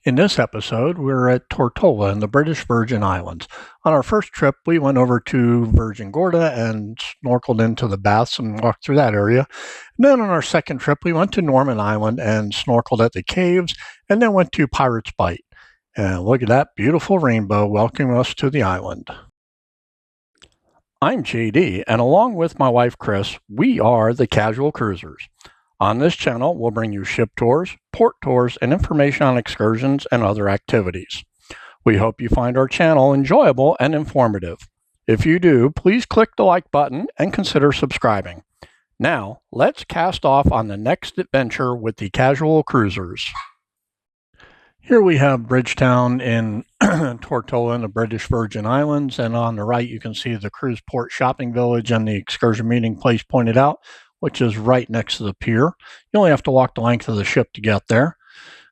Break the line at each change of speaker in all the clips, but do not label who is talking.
In this episode, we're at Tortola in the British Virgin Islands. On our first trip, we went over to Virgin Gorda and snorkeled into the baths and walked through that area. And then on our second trip, we went to Norman Island and snorkeled at the caves, and then went to Pirates Bight. And look at that beautiful rainbow welcoming us to the island. I'm JD, and along with my wife Chris, we are the Casual Cruisers. On this channel, we'll bring you ship tours, port tours, and information on excursions and other activities. We hope you find our channel enjoyable and informative. If you do, please click the like button and consider subscribing. Now, let's cast off on the next adventure with the Casual Cruisers. Here we have Bridgetown in Tortola in the British Virgin Islands, and on the right you can see the cruise port shopping village and the excursion meeting place pointed out, which is right next to the pier. You only have to walk the length of the ship to get there.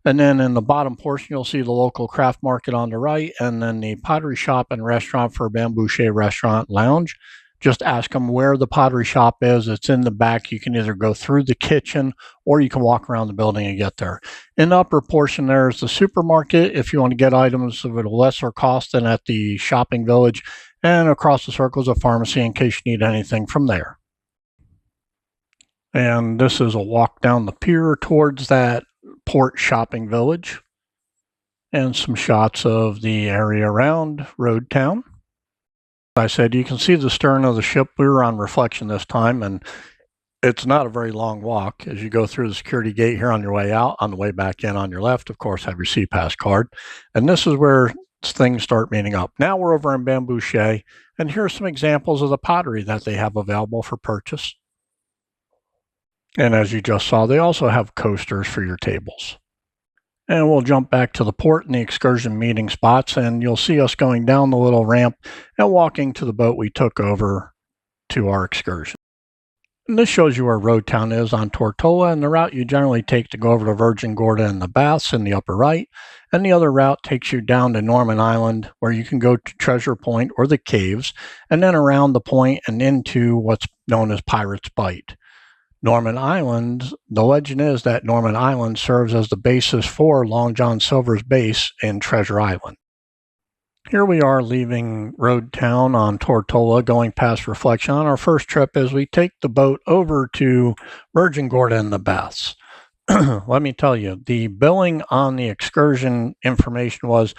And then in the bottom portion, you'll see the local craft market on the right, and then the pottery shop and restaurant for Bamboushay Restaurant Lounge. Just ask them where the pottery shop is. It's in the back. You can either go through the kitchen or you can walk around the building and get there. In the upper portion, there's the supermarket if you want to get items of a lesser cost than at the shopping village. And across the circle is a pharmacy in case you need anything from there. And this is a walk down the pier towards that port shopping village. And some shots of the area around Road Town. I said, you can see the stern of the ship. We were on reflection this time, and it's not a very long walk as you go through the security gate here on your way out. On the way back in on your left, of course, have your SeaPass card. And this is where things start meeting up. Now we're over in Bamboushay, and here are some examples of the pottery that they have available for purchase. And as you just saw, they also have coasters for your tables. And we'll jump back to the port and the excursion meeting spots, and you'll see us going down the little ramp and walking to the boat we took over to our excursion. And this shows you where Road Town is on Tortola, and the route you generally take to go over to Virgin Gorda and the baths in the upper right. And the other route takes you down to Norman Island, where you can go to Treasure Point or the caves, and then around the point and into what's known as Pirates Bight. Norman Island, the legend is that Norman Island serves as the basis for Long John Silver's base in Treasure Island. Here we are leaving Road Town on Tortola, going past Reflection on our first trip as we take the boat over to Virgin Gorda and the baths. Let me tell you, the billing on the excursion information was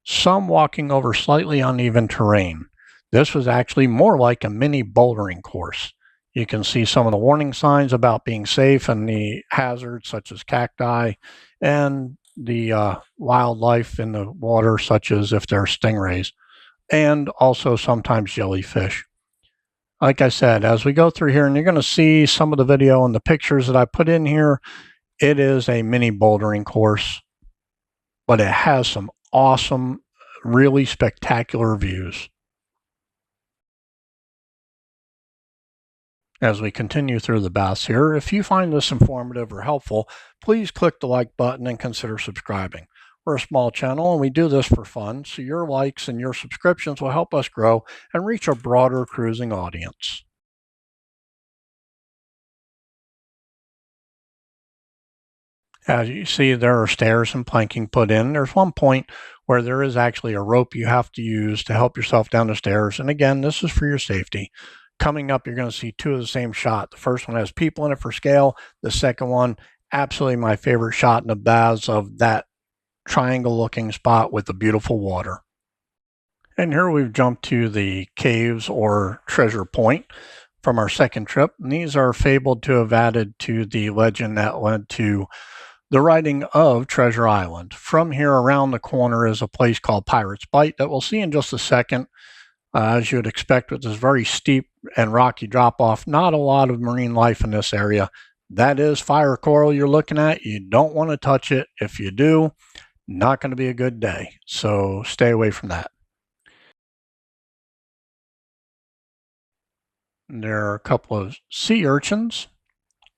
some walking over slightly uneven terrain. This was actually more like a mini bouldering course. You can see some of the warning signs about being safe and the hazards such as cacti and the wildlife in the water, such as if there are stingrays, and also sometimes jellyfish. Like I said, as we go through here, and you're going to see some of the video and the pictures that I put in here, it is a mini bouldering course, but it has some awesome, really spectacular views. As we continue through the baths here, if you find this informative or helpful, please click the like button and consider subscribing. We're a small channel and we do this for fun, so your likes and your subscriptions will help us grow and reach a broader cruising audience. As you see, there are stairs and planking put in. There's one point where there is actually a rope you have to use to help yourself down the stairs. And again, this is for your safety. Coming up, you're going to see two of the same shot. The first one has people in it for scale. The second one, absolutely my favorite shot in the baths of that triangle-looking spot with the beautiful water. And here we've jumped to the caves or Treasure Point from our second trip. And these are fabled to have added to the legend that led to the writing of Treasure Island. From here around the corner is a place called Pirates Bight that we'll see in just a second. As you would expect with this very steep and rocky drop-off, not a lot of marine life in this area. That is fire coral you're looking at. You don't want to touch it. If you do, not going to be a good day. So stay away from that. And there are a couple of sea urchins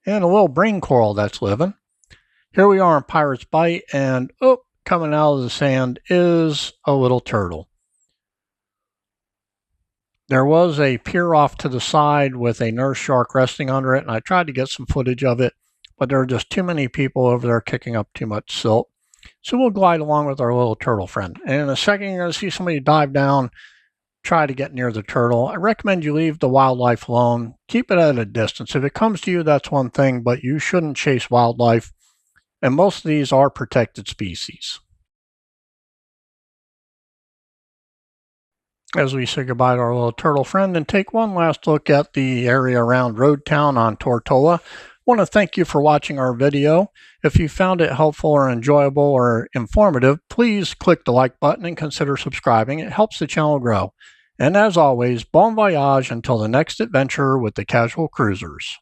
and a little brain coral that's living. Here we are in Pirates Bight, and coming out of the sand is a little turtle. There was a pier off to the side with a nurse shark resting under it, and I tried to get some footage of it, but there are just too many people over there kicking up too much silt. So we'll glide along with our little turtle friend. And in a second, you're going to see somebody dive down, try to get near the turtle. I recommend you leave the wildlife alone. Keep it at a distance. If it comes to you, that's one thing, but you shouldn't chase wildlife. And most of these are protected species. As we say goodbye to our little turtle friend and take one last look at the area around Road Town on Tortola, I want to thank you for watching our video. If you found it helpful or enjoyable or informative, please click the like button and consider subscribing. It helps the channel grow. And as always, bon voyage until the next adventure with the Casual Cruisers.